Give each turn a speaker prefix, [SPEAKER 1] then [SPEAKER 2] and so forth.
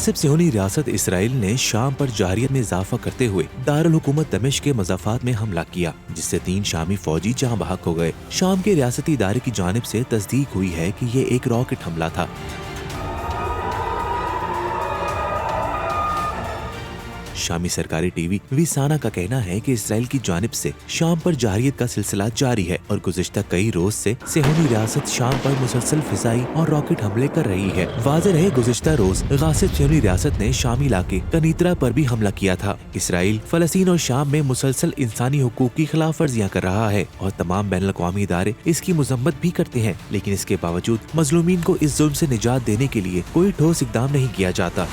[SPEAKER 1] गासिब सिहोनी रियासत इसराइल ने शाम पर जहरियत में इजाफा करते हुए दारुल हुकूमत दमिश्क के मज़ाफ़ात में हमला किया, जिससे 3 शामी फौजी जहां बहक हो गए। शाम के रियासती इदारे की जानिब से तस्दीक हुई है कि ये एक रॉकेट हमला था। शामी सरकारी टीवी विसाना का कहना है कि इसराइल की जानिब से शाम पर जहरियत का सिलसिला जारी है और गुज़िश्ता कई रोज से सिहोनी रियासत शाम पर मुसलसल फिजाई और रॉकेट हमले कर रही है। वाज़ेह रहे गुज़िश्ता रोज गासिब सिहोनी रियासत ने शामी इलाके कनीतरा पर भी हमला किया था। इसराइल फलस्तीन और शाम में मुसलसल इंसानी हुकूक की खिलाफ वर्जियाँ कर रहा है और तमाम बैनुल अक़वामी इदारे इसकी मजम्मत भी करते हैं, लेकिन इसके बावजूद मजलूमीन को इस जुल्म से निजात देने के लिए कोई ठोस इक़दाम नहीं किया जाता।